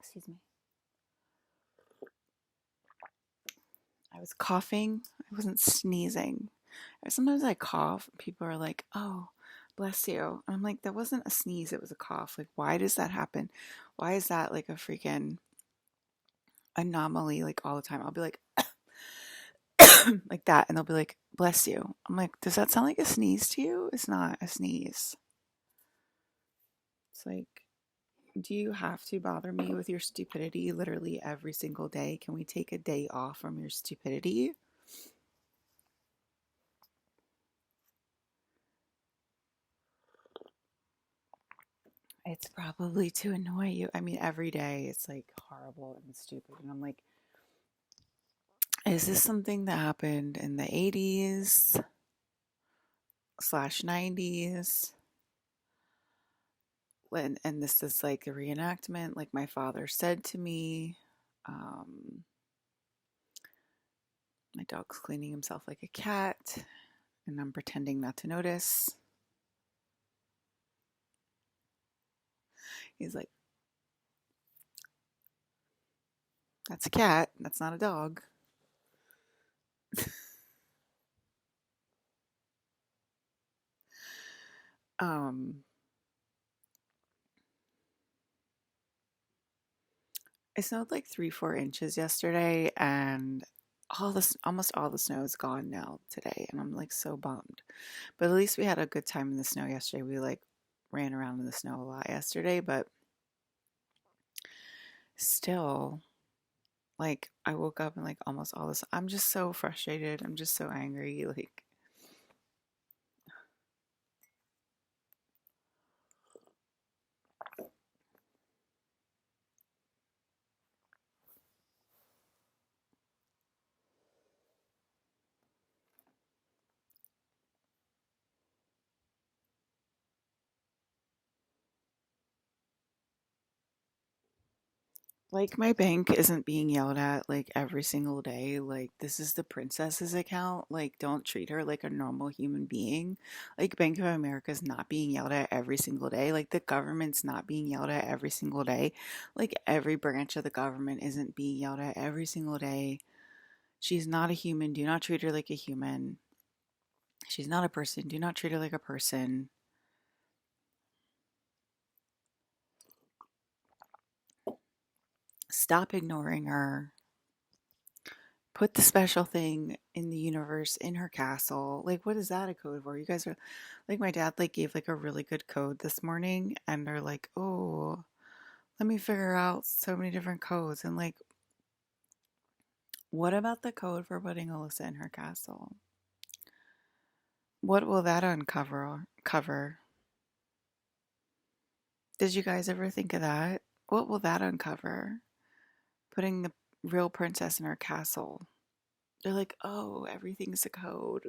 Excuse me. I was coughing. I wasn't sneezing. Sometimes I cough. People are like, "Oh, bless you." And I'm like, "That wasn't a sneeze. It was a cough." Like, why does that happen? Why is that like a freaking anomaly? Like all the time, I'll be like, like that, and they'll be like, "Bless you." I'm like, "Does that sound like a sneeze to you?" It's not a sneeze. It's like, do you have to bother me with your stupidity literally every single day? Can we take a day off from your stupidity? It's probably to annoy you. I mean, every day it's like horrible and stupid. And I'm like, is this something that happened in the 80s slash 90s? And this is like a reenactment, like my father said to me. Um, my dog's cleaning himself like a cat, and I'm pretending not to notice. He's like, that's a cat. That's not a dog. Um, it snowed like 3, 4 inches yesterday, and almost all the snow is gone now today, and I'm like so bummed. But at least we had a good time in the snow yesterday. We like ran around in the snow a lot yesterday, but still, like I woke up and like almost all this. I'm just so frustrated. I'm just so angry. Like my bank isn't being yelled at like every single day. Like this is the princess's account. Like don't treat her like a normal human being. Like Bank of America is not being yelled at every single day. Like the government's not being yelled at every single day. Like every branch of the government isn't being yelled at every single day. She's not a human. Do not treat her like a human. She's not a person. Do not treat her like a person. Stop ignoring her. Put the special thing in the universe in her castle. Like, what is that a code for? You guys are like, my dad like gave like a really good code this morning, and they're like, oh, let me figure out so many different codes. And like, what about the code for putting Alyssa in her castle? What will that uncover? Cover? Did you guys ever think of that? What will that uncover? Putting the real princess in her castle. They're like, oh, everything's a code.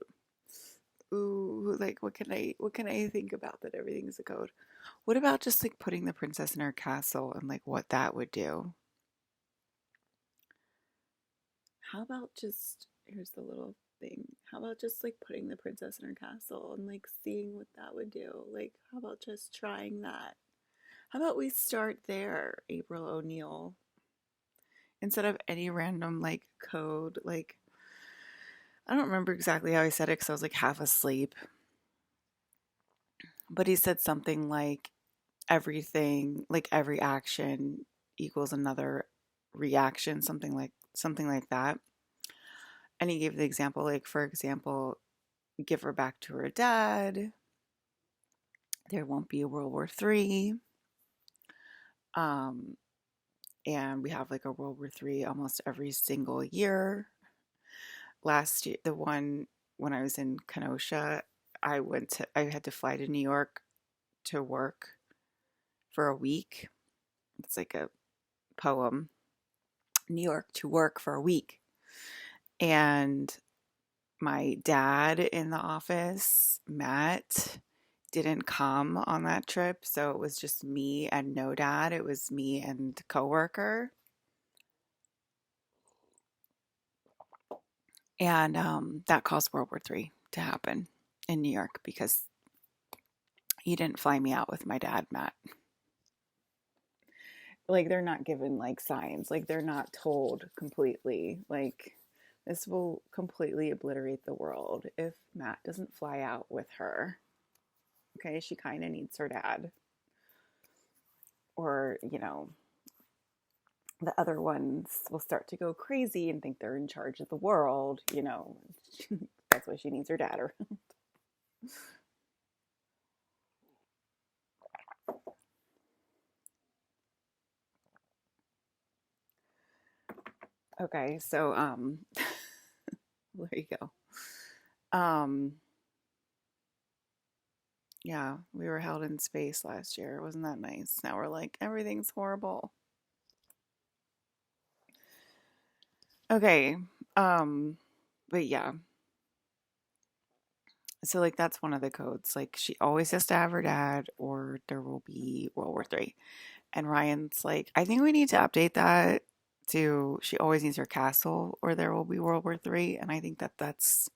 Ooh, like what can I think about that everything's a code? What about just like putting the princess in her castle and like what that would do? How about just here's the little thing. How about just like putting the princess in her castle and like seeing what that would do? Like how about just trying that? How about we start there, April O'Neil, instead of any random like code like I don't remember exactly how he said it because I was like half asleep, but he said something like everything, like every action equals another reaction, something like that. And he gave the example, like for example, give her back to her dad. There won't be a World War III. Um, and we have like a World War III almost every single year. Last year, the one when I was in Kenosha, I had to fly to New York to work for a week. It's like a poem. New York to work for a week. And my dad in the office, Matt, didn't come on that trip. So it was just me and no dad. It was me and coworker. And that caused World War III to happen in New York because he didn't fly me out with my dad, Matt. like they're not given like signs, like they're not told completely. Like this will completely obliterate the world if Matt doesn't fly out with her. Okay, she kind of needs her dad. Or, the other ones will start to go crazy and think they're in charge of the world. That's why she needs her dad. Okay, so there you go. Um yeah, we were held in space last year. Wasn't that nice? Now we're like everything's horrible. Okay. Um but yeah. So like that's one of the codes. Like she always has to have her dad or there will be World War III. And Ryan's like, I think we need to update that to she always needs her castle or there will be World War III. And I think that that's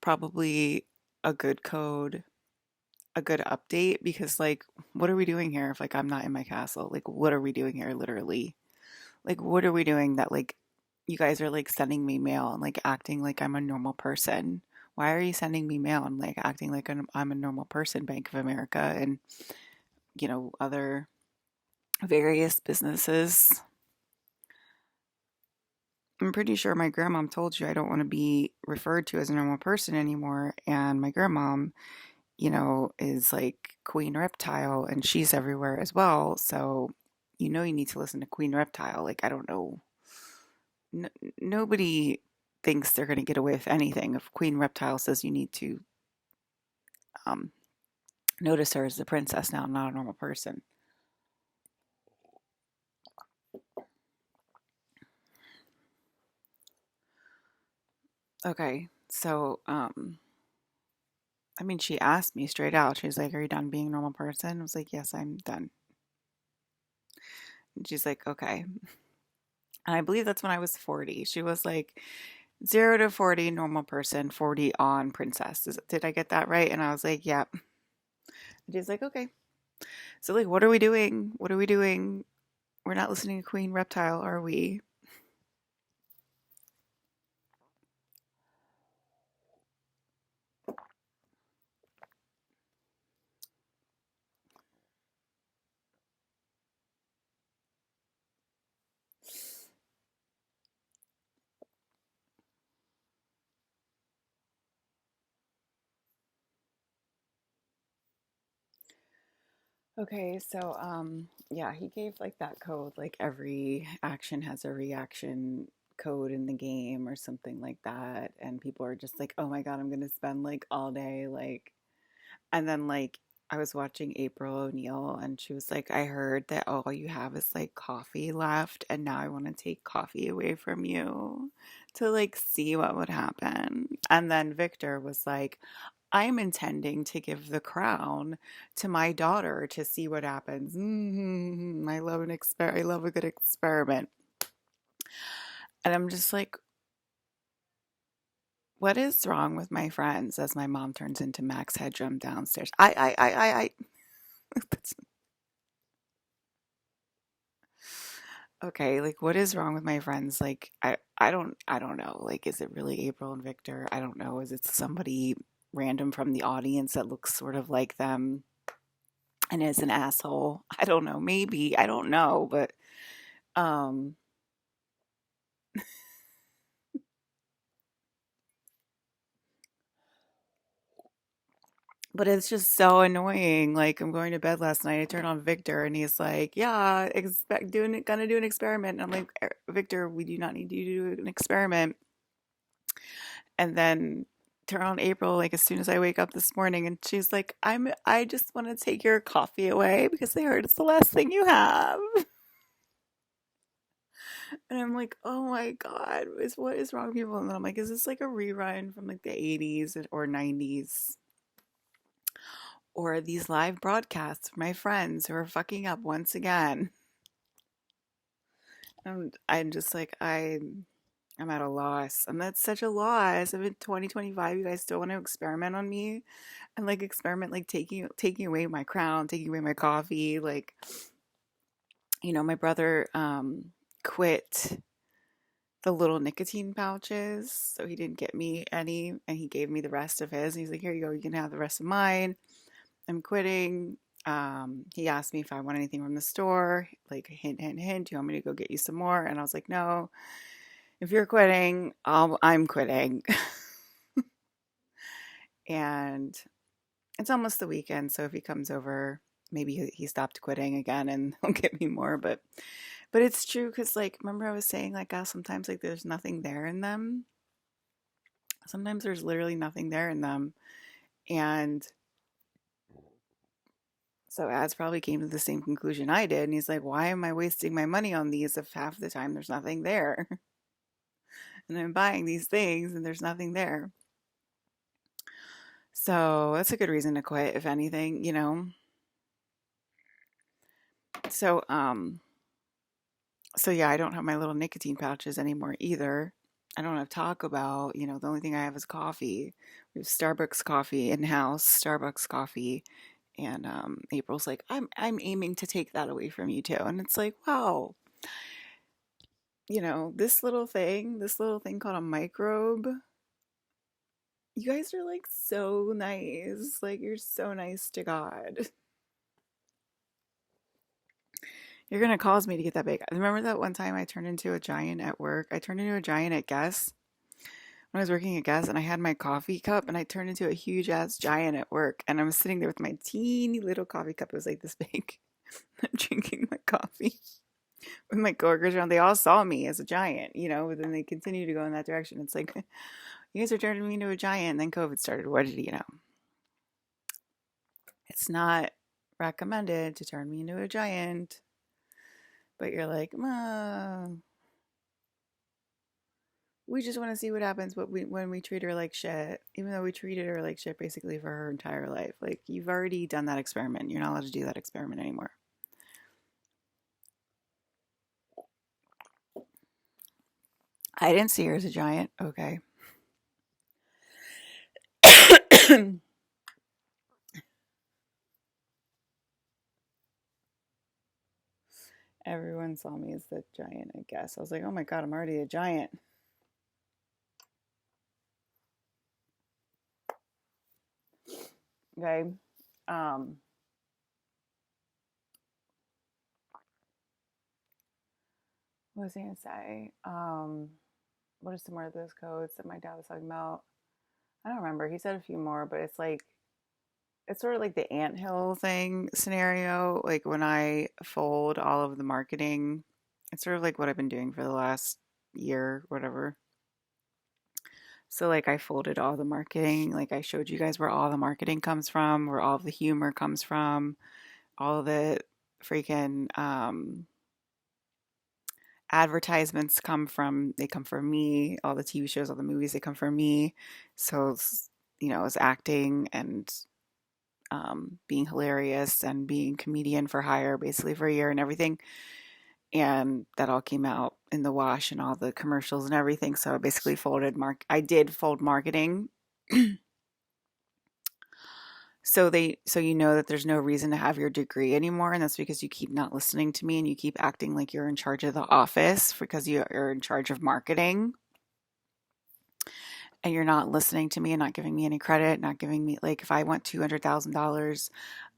probably a good code, a good update because like what are we doing here if like I'm not in my castle? Like what are we doing here literally? Like what are we doing that like you guys are like sending me mail and like acting like I'm a normal person? Why are you sending me mail and like acting like I'm a normal person, Bank of America and other various businesses? I'm pretty sure my grandmom told you I don't want to be referred to as a normal person anymore. And my grandmom, is like Queen Reptile and she's everywhere as well. So, you need to listen to Queen Reptile. Like, I don't know. N- Nobody thinks they're going to get away with anything. If Queen Reptile says you need to um, notice her as the princess now, not a normal person. Okay. So, I mean, she asked me straight out. She was like, "Are you done being a normal person?" I was like, "Yes, I'm done." And she's like, "Okay." And I believe that's when I was 40. She was like, 0 to 40, normal person, 40 on princess. Did I get that right? And I was like, "Yep." Yeah. And she's like, "Okay." So, like, what are we doing? What are we doing? We're not listening to Queen Reptile, are we? Okay, so yeah, he gave like that code, like every action has a reaction code in the game or something like that. And people are just like, oh my God, I'm gonna spend like all day like and then like I was watching April O'Neil and she was like, I heard that all you have is like coffee left and now I want to take coffee away from you to like see what would happen. And then Victor was like, I'm intending to give the crown to my daughter to see what happens. I love I love a good experiment. And I'm just like, what is wrong with my friends as my mom turns into Max Headroom downstairs? I okay, like what is wrong with my friends? Like I don't know. Like is it really April and Victor? I don't know. Is it somebody random from the audience that looks sort of like them and is an asshole? I don't know. Maybe. I don't know, um but it's just so annoying. Like I'm going to bed last night, I turn on Victor and he's like, "Yeah, expect doing it gonna do an experiment." And I'm like, Victor, we do not need you to do an experiment." And then turn on April like as soon as I wake up this morning and she's like, I just want to take your coffee away because I heard it's the last thing you have. And I'm like, oh my God, what is wrong with people? And then I'm like, is this like a rerun from like the 80s or 90s? Or these live broadcasts of my friends who are fucking up once again? I'm just like, I'm at a loss. And that's such a loss. I'm in 2025. You guys still want to experiment on me? And like experiment like taking away my crown, taking away my coffee, like My brother quit the little nicotine pouches, so he didn't get me any, and he gave me the rest of his. And he's like, "Here you go, you can have the rest of mine. I'm quitting." He asked me if I want anything from the store, like hint, hint, hint. Do you want me to go get you some more? And I was like, "No. If you're quitting, I'm quitting." And it's almost the weekend, so if he comes over, maybe he stopped quitting again and he'll get me more. But it's true because, like, remember I was saying, like, sometimes, like, there's nothing there in them. Sometimes there's literally nothing there in them. And so Ads probably came to the same conclusion I did. And he's like, why am I wasting my money on these if half the time there's nothing there? And I'm buying these things and there's nothing there. So that's a good reason to quit, if anything. So, so yeah, I don't have my little nicotine pouches anymore either. I don't have Taco Bell. The only thing I have is coffee. We have Starbucks coffee in-house, Starbucks coffee. And April's like, I'm aiming to take that away from you too. And it's like, wow, this little thing called a microbe. You guys are like so nice. Like, you're so nice to God. You're gonna cause me to get that big. Remember that one time I turned into a giant at work? I turned into a giant at Guess when I was working at Guess, and I had my coffee cup, and I turned into a huge ass giant at work. And I was sitting there with my teeny little coffee cup. It was like this big. I'm drinking my coffee with my coworkers around. They all saw me as a giant, but then they continue to go in that direction. It's like, you guys are turning me into a giant. And then COVID started. What did you know? It's not recommended to turn me into a giant. But you're like, we just want to see what happens when we treat her like shit, even though we treated her like shit basically for her entire life. Like, you've already done that experiment. You're not allowed to do that experiment anymore. I didn't see her as a giant. Okay. Everyone saw me as the giant, I guess. I was like, oh my God, I'm already a giant. Okay. What was I gonna say? What are some more of those codes that my dad was talking about? I don't remember. He said a few more, but it's sort of like the anthill thing scenario. Like, when I fold all of the marketing, it's sort of like what I've been doing for the last year, whatever. So, like, I folded all the marketing. Like, I showed you guys where all the marketing comes from, where all the humor comes from, all of the freaking advertisements they come from me. All the TV shows, all the movies, they come from me. So, it's acting and being hilarious and being comedian for hire basically for a year and everything. And that all came out in the wash and all the commercials and everything. So I basically I did fold marketing. So you know that there's no reason to have your degree anymore, and that's because you keep not listening to me and you keep acting like you're in charge of the office because you're in charge of marketing. And you're not listening to me and not giving me any credit, not giving me, like, if I want $200,000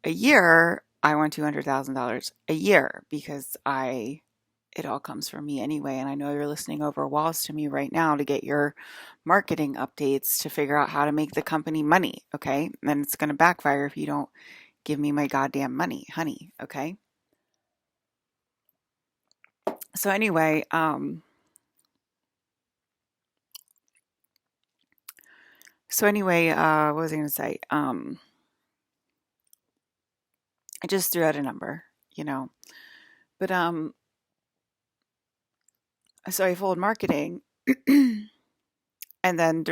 a year, I want $200,000 a year because it all comes from me anyway. And I know you're listening over walls to me right now to get your marketing updates to figure out how to make the company money. Okay. And then it's going to backfire if you don't give me my goddamn money, honey. Okay. So anyway, what was I going to say? I just threw out a number. But so I fold marketing, and then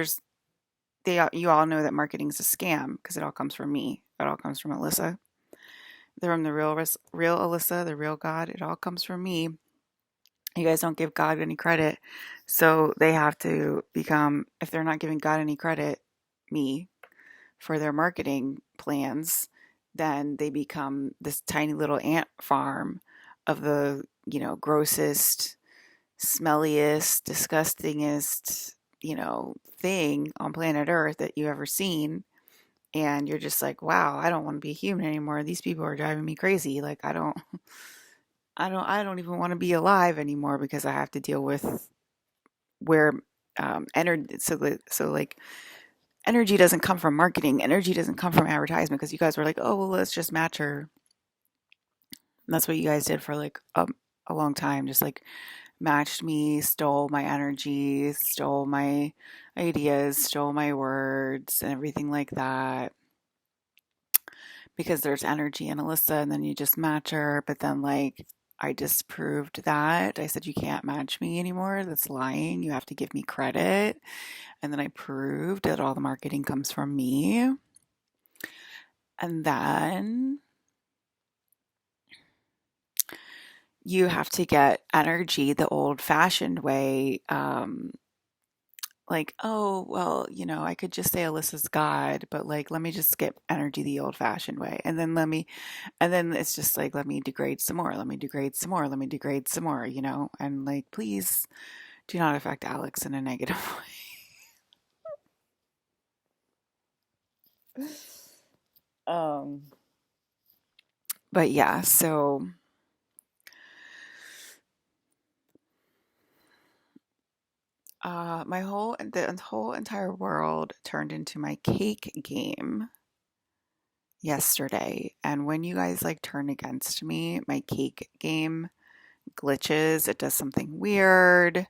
you all know that marketing is a scam because it all comes from me. It all comes from Alyssa. They're from the real Alyssa, the real God. It all comes from me. You guys don't give God any credit, so they have to become. If they're not giving God any credit, me, for their marketing plans, then they become this tiny little ant farm of the, grossest, smelliest, disgustingest, thing on planet Earth that you ever seen. And you're just like, wow, I don't want to be a human anymore. These people are driving me crazy. Like, I don't even want to be alive anymore because I have to deal with where energy. So like, energy doesn't come from marketing. Energy doesn't come from advertisement because you guys were like, oh, well, let's just match her. And that's what you guys did for like a long time. Just like matched me, stole my energy, stole my ideas, stole my words, and everything like that. Because there's energy in Alyssa, and then you just match her. But then, like, I disproved that. I said, you can't match me anymore. That's lying. You have to give me credit. And then I proved that all the marketing comes from me. And then you have to get energy the old fashioned way. Like, oh, well, I could just say Alyssa's God, but like, let me just get energy the old fashioned way. And then it's just like, let me degrade some more, let me degrade some more, let me degrade some more, and like, please do not affect Alex in a negative way. Um, but yeah, so the whole entire world turned into my cake game yesterday. And when you guys like turn against me, my cake game glitches. It does something weird.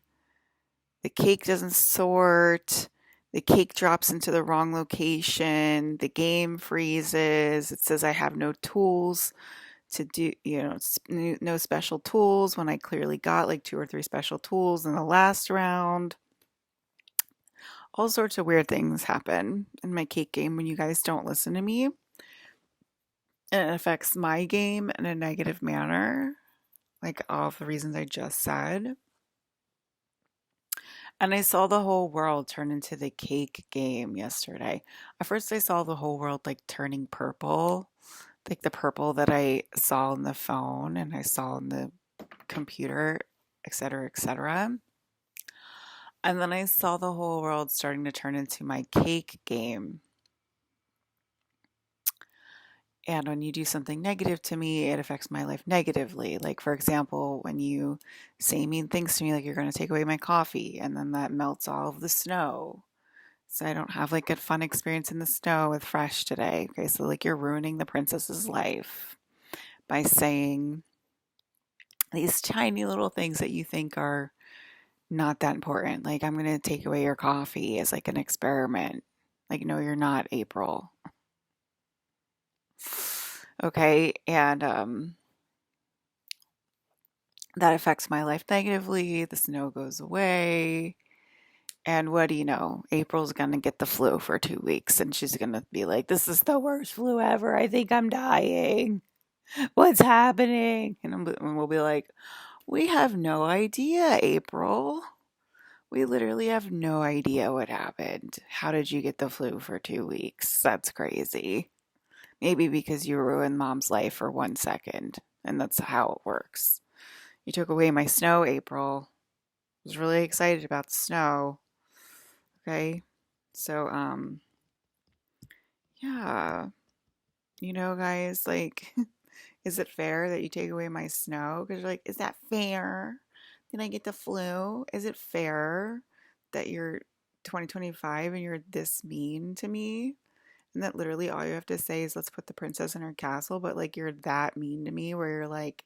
The cake doesn't sort. The cake drops into the wrong location. The game freezes. It says I have no tools to do, no special tools when I clearly got like two or three special tools in the last round. All sorts of weird things happen in my cake game when you guys don't listen to me. And it affects my game in a negative manner, like all of the reasons I just said. And I saw the whole world turn into the cake game yesterday. At first, I saw the whole world like turning purple, like the purple that I saw on the phone and I saw on the computer, etc., etc. And then I saw the whole world starting to turn into my cake game. And when you do something negative to me, it affects my life negatively. Like, for example, when you say mean things to me, like you're going to take away my coffee, and then that melts all of the snow. So I don't have like a fun experience in the snow with Fresh today. Okay, so like you're ruining the princess's life by saying these tiny little things that you think are not that important. Like, I'm going to take away your coffee as like an experiment. Like, no, you're not, April. Okay, and that affects my life negatively. The snow goes away. And what do you know? April's going to get the flu for 2 weeks and she's going to be like, this is the worst flu ever. I think I'm dying. What's happening? And we'll be like, we have no idea, April. We literally have no idea what happened. How did you get the flu for 2 weeks? That's crazy. Maybe because you ruined mom's life for 1 second. And that's how it works. You took away my snow, April. I was really excited about the snow. Okay. So, yeah. Guys, like, is it fair that you take away my snow? Because you're like, is that fair? Did I get the flu? Is it fair that you're 2025 and you're this mean to me? And that literally all you have to say is, let's put the princess in her castle. But like, you're that mean to me where you're like,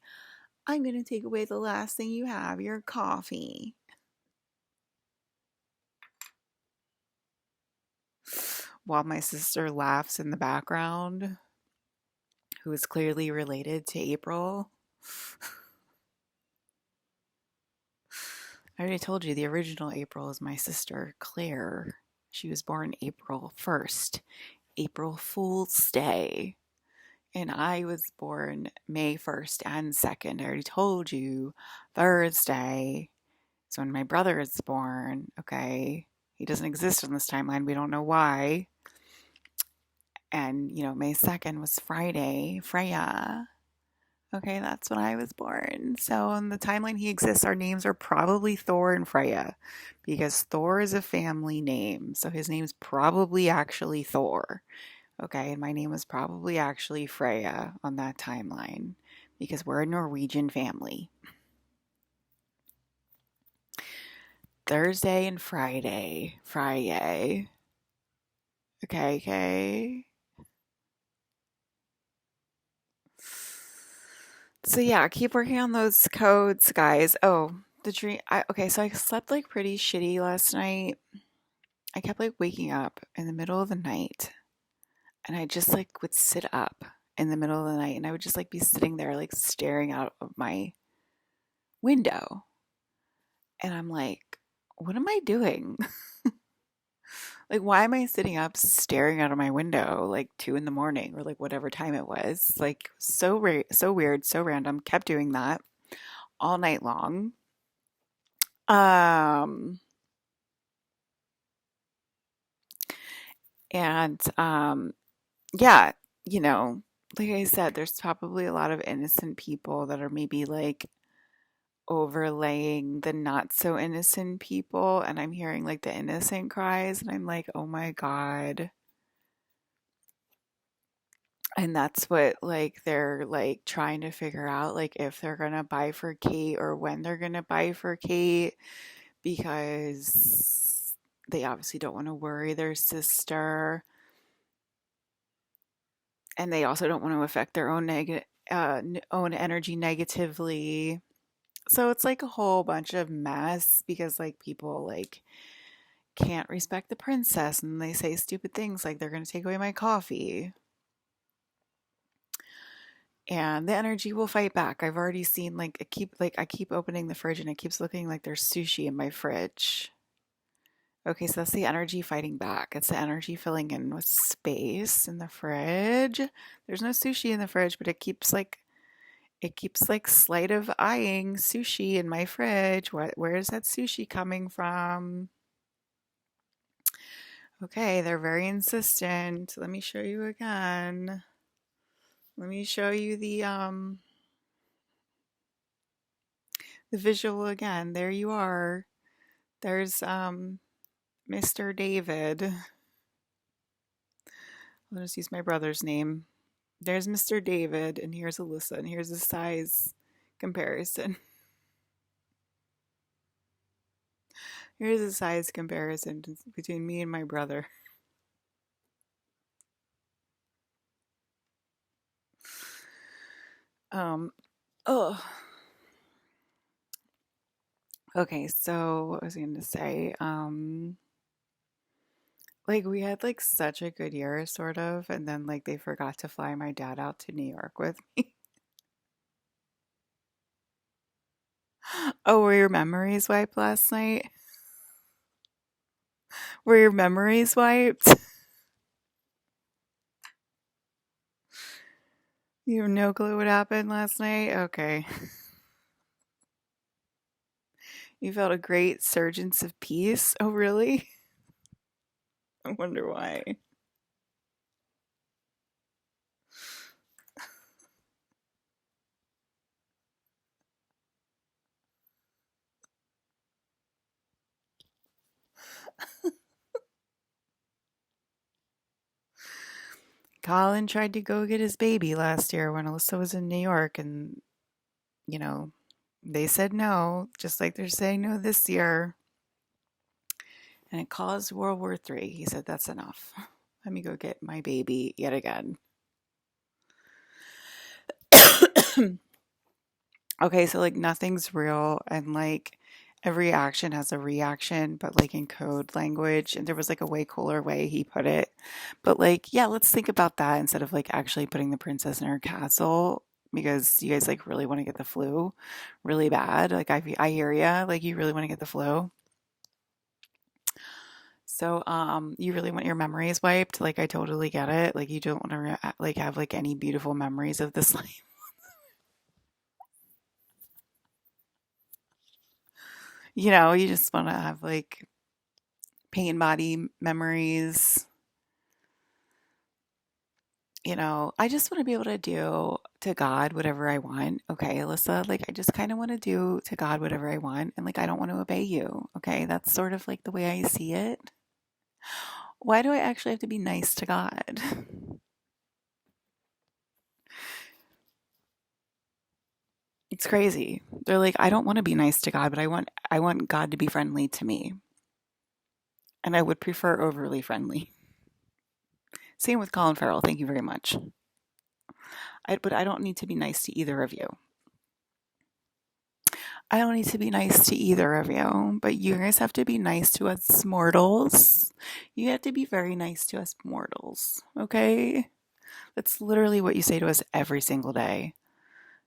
I'm going to take away the last thing you have, your coffee. While my sister laughs in the background, who is clearly related to April. I already told you the original April is my sister, Claire. She was born April 1st, April Fool's Day. And I was born May 1st and 2nd. I already told you Thursday is when my brother is born. Okay. He doesn't exist on this timeline. We don't know why. And, May 2nd was Friday, Freya. Okay, that's when I was born. So on the timeline he exists, our names are probably Thor and Freya because Thor is a family name. So his name's probably actually Thor. Okay, and my name was probably actually Freya on that timeline because we're a Norwegian family. Thursday and Friday. Friday. Okay, okay. So yeah, keep working on those codes, guys. Oh, the dream. Okay, so I slept like pretty shitty last night. I kept like waking up in the middle of the night, and I just like would sit up in the middle of the night, and I would just like be sitting there like staring out of my window, and I'm like, what am I doing? Like, why am I sitting up staring out of my window like 2 in the morning or like whatever time it was? Like, so weird, so random. Kept doing that all night long. Um, and yeah, you know, like I said, there's probably a lot of innocent people that are maybe like overlaying the not so innocent people, and I'm hearing like the innocent cries, and I'm like, oh my God. And that's what like they're like trying to figure out, like if they're gonna bifurcate or when they're gonna bifurcate, because they obviously don't want to worry their sister, and they also don't want to affect their own own energy negatively. So it's like a whole bunch of mess because like people like can't respect the princess and they say stupid things like they're gonna take away my coffee. And the energy will fight back. I've already seen I keep opening the fridge and it keeps looking like there's sushi in my fridge. Okay, so that's the energy fighting back. It's the energy filling in with space in the fridge. There's no sushi in the fridge, but it keeps like sleight of eyeing sushi in my fridge. Where is that sushi coming from? Okay, they're very insistent. Let me show you again. Let me show you the visual again. There you are. There's Mr. David. I'll just use my brother's name. There's Mr. David, and here's Alyssa, and here's the size comparison. Here's a size comparison between me and my brother. Oh, okay. So what was I going to say? Like we had like such a good year, sort of, and then like they forgot to fly my dad out to New York with me. Oh, were your memories wiped last night? Were your memories wiped? You have no clue what happened last night? Okay. You felt a great surgence of peace? Oh, really? I wonder why. Colin tried to go get his baby last year when Alyssa was in New York, and, you know, they said no, just like they're saying no this year. And it caused World War III. He said, that's enough. Let me go get my baby yet again. Okay, so like nothing's real, and like every action has a reaction, but like in code language. And there was like a way cooler way he put it. But like, yeah, let's think about that instead of like actually putting the princess in her castle because you guys like really want to get the flu really bad. Like I hear ya, like you really want to get the flu. So you really want your memories wiped? Like I totally get it. Like you don't want to like have like any beautiful memories of this life. You just want to have like pain body memories. I just want to be able to do to God whatever I want. Okay, Alyssa, like I just kind of want to do to God whatever I want. And like I don't want to obey you. Okay, that's sort of like the way I see it. Why do I actually have to be nice to God? It's crazy. They're like, I don't want to be nice to God, but I want God to be friendly to me. And I would prefer overly friendly. Same with Colin Farrell. Thank you very much. But I don't need to be nice to either of you. I don't need to be nice to either of you, but you guys have to be nice to us mortals. You have to be very nice to us mortals, okay? That's literally what you say to us every single day.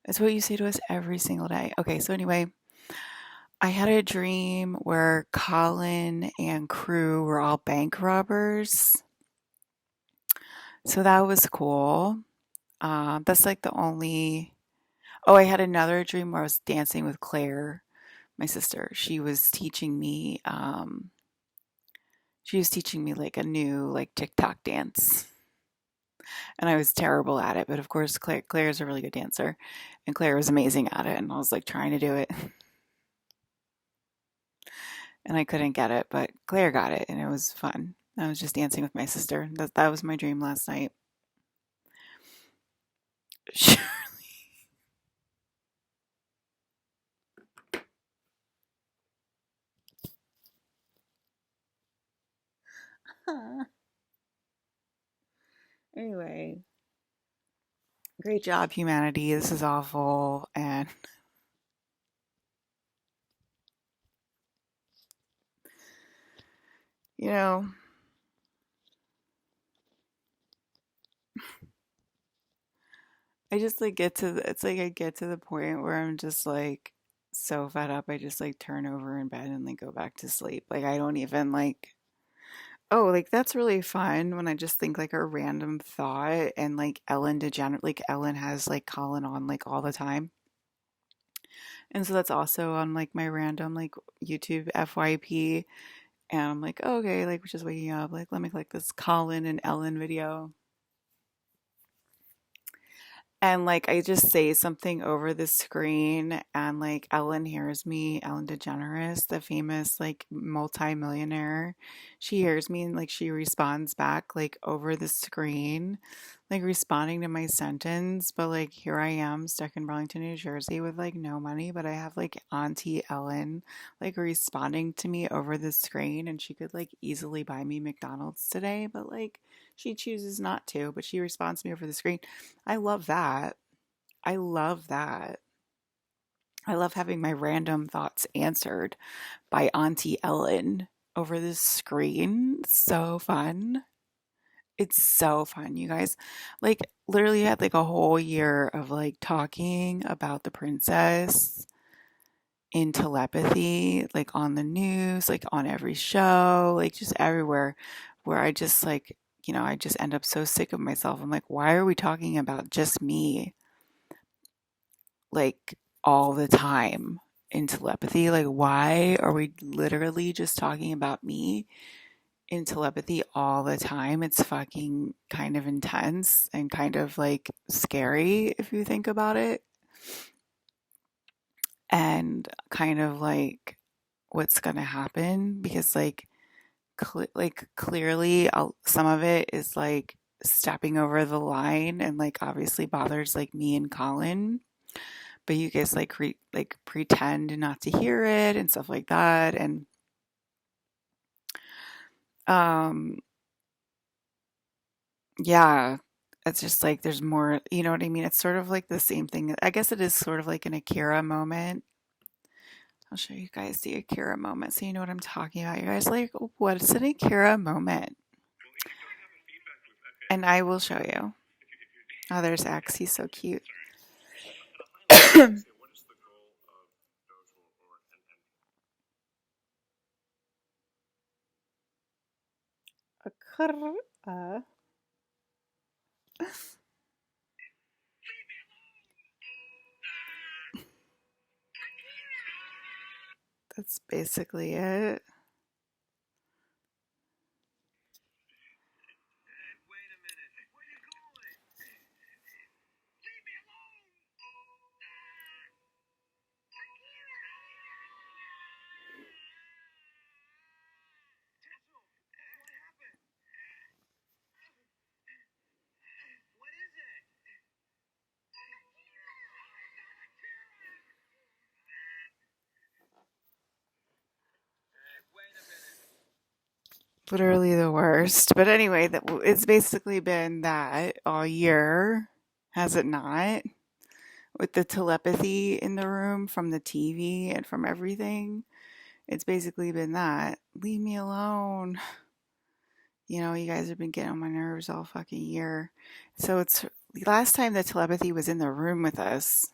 It's what you say to us every single day. Okay, so anyway, I had a dream where Colin and crew were all bank robbers. So that was cool. That's like the only. Oh, I had another dream where I was dancing with Claire, my sister. She was teaching me like a new like TikTok dance, and I was terrible at it. But of course, Claire's a really good dancer, and Claire was amazing at it. And I was like trying to do it, and I couldn't get it, but Claire got it, and it was fun. I was just dancing with my sister. That was my dream last night. Anyway, great job, humanity. This is awful, and you know, I just like it's like I get to the point where I'm just like so fed up. I just like turn over in bed and like go back to sleep. Like I don't even like, oh, like that's really fun when I just think like a random thought and like Ellen has like Colin on like all the time. And so that's also on like my random like YouTube FYP. And I'm like, oh, okay, like just waking up, like let me click this Colin and Ellen video. And like I just say something over the screen and like Ellen hears me, Ellen DeGeneres, the famous like multi-millionaire. She hears me and like she responds back like over the screen, like responding to my sentence. But like here I am stuck in Burlington, New Jersey with like no money, but I have like Auntie Ellen like responding to me over the screen and she could like easily buy me McDonald's today, but like she chooses not to, but she responds to me over the screen. I love that. I love that. I love having my random thoughts answered by Auntie Ellen over the screen. So fun. It's so fun, you guys. Like, literally had like a whole year of like talking about the princess in telepathy, like on the news, like on every show, like just everywhere, where I just like, I just end up so sick of myself. I'm like, why are we talking about just me? Like all the time in telepathy. Like, why are we literally just talking about me in telepathy all the time? It's fucking kind of intense and kind of like scary if you think about it. And kind of like what's going to happen because, like, clearly, some of it is like stepping over the line and like obviously bothers like me and Colin, but you guys like like pretend not to hear it and stuff like that. And um yeah, it's just like there's more, you know what I mean? It's sort of like the same thing. I guess it is sort of like an Akira moment. I'll show you guys the Akira moment so you know what I'm talking about. You guys like, what's an Akira moment? And I will show you. Oh, there's X. He's so cute. Akira. That's basically it. literally the worst. But anyway, it's basically been that all year, has it not? With the telepathy in the room from the TV and from everything, it's basically been that. Leave me alone. You guys have been getting on my nerves all fucking year. So it's the last time the telepathy was in the room with us,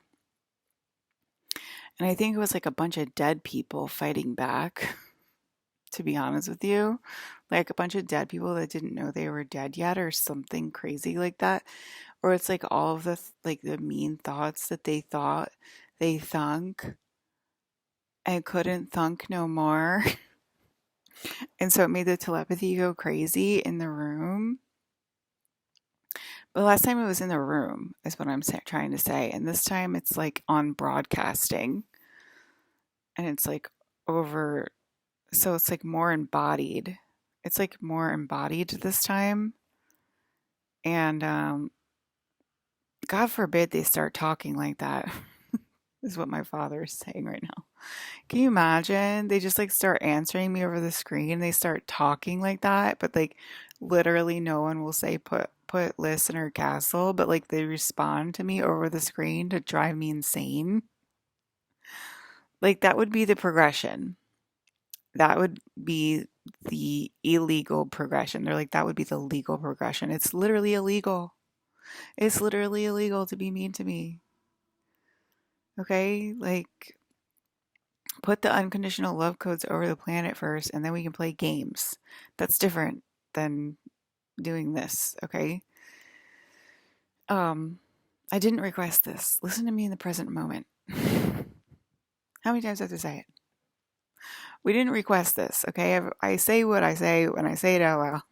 and I think it was like a bunch of dead people fighting back, to be honest with you. Like a bunch of dead people that didn't know they were dead yet or something crazy like that. Or it's like all of the mean thoughts that they thought they thunk and couldn't thunk no more. And so it made the telepathy go crazy in the room. But last time it was in the room, is what I'm trying to say. And this time it's like on broadcasting. And it's like over, so it's like more embodied. It's like more embodied this time. And God forbid they start talking like that, is what my father is saying right now. Can you imagine? They just like start answering me over the screen. They start talking like that, but like literally no one will say put listener castle, but like they respond to me over the screen to drive me insane. Like that would be the progression. That would be the illegal progression. They're like that would be the legal progression. It's literally illegal. It's literally illegal to be mean to me. Okay? Like put the unconditional love codes over the planet first and then we can play games. That's different than doing this, okay? I didn't request this. Listen to me in the present moment. How many times do I have to say it? We didn't request this, okay? I say what I say when I say it out loud.